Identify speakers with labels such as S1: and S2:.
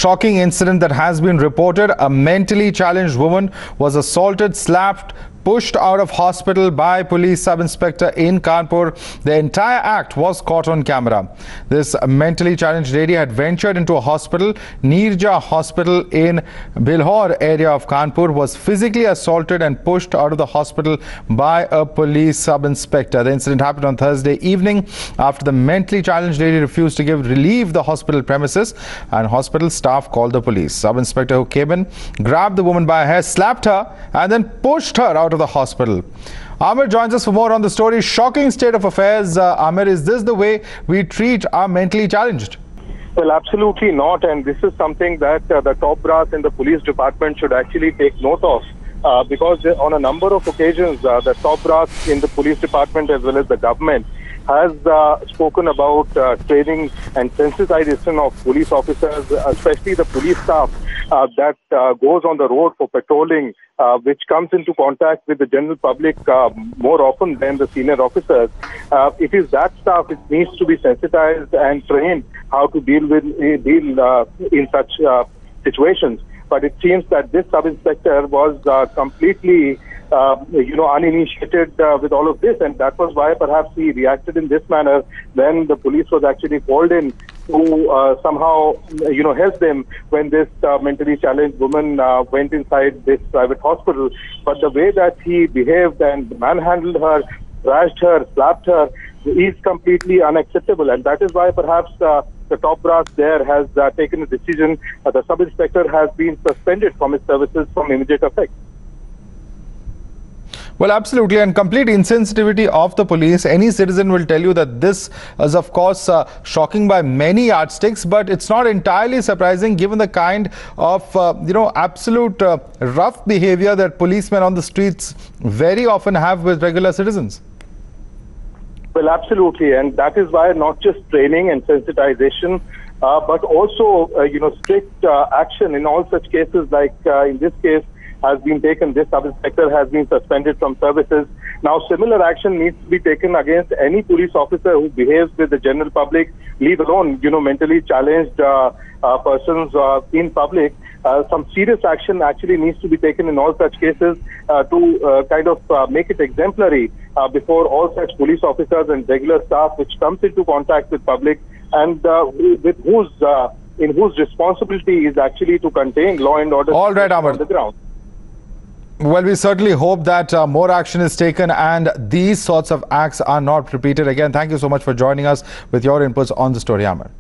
S1: shocking incident that has been reported. A mentally challenged woman was assaulted, slapped, pushed out of hospital by police sub-inspector in Kanpur. The entire act was caught on camera. This mentally challenged lady had ventured into a hospital, Nirja Hospital in Bilhor area of Kanpur, was physically assaulted and pushed out of the hospital by a police sub-inspector. The incident happened on Thursday evening after the mentally challenged lady refused to leave the hospital premises, and hospital staff called the police. Sub-inspector who came in grabbed the woman by her hair, slapped her and then pushed her out of the hospital. Amir joins us for more on the story. Shocking state of affairs. Amir, is this the way we treat our mentally challenged?
S2: Well, absolutely not. And this is something that the top brass in the police department should actually take note of. Because on a number of occasions, the top brass in the police department as well as the government has spoken about training and sensitization of police officers, especially the police staff that goes on the road for patrolling, which comes into contact with the general public more often than the senior officers. It is that staff which needs to be sensitized and trained how to deal in such situations. But it seems that this sub-inspector was completely uninitiated with all of this, and that was why perhaps he reacted in this manner when the police was actually called in to somehow help them when this mentally challenged woman went inside this private hospital. But the way that he behaved and manhandled her, thrashed her, slapped her is completely unacceptable, and that is why perhaps the top brass there has taken a decision. The sub-inspector has been suspended from his services from immediate effect.
S1: Well, absolutely, and complete insensitivity of the police. Any citizen will tell you that this is, of course, shocking by many yardsticks, but it's not entirely surprising given the kind of, absolute rough behavior that policemen on the streets very often have with regular citizens.
S2: Well, absolutely, and that is why not just training and sensitization, but also, strict action in all such cases, like in this case, has been taken. This sub-inspector has been suspended from services. Now, similar action needs to be taken against any police officer who behaves with the general public, leave alone, mentally challenged persons in public. Some serious action actually needs to be taken in all such cases to make it exemplary before all such police officers and regular staff which comes into contact with public and in whose responsibility is actually to contain law and order
S1: on the
S2: ground.
S1: Well, we certainly hope that more action is taken and these sorts of acts are not repeated again. Thank you so much for joining us with your inputs on the story, Amir.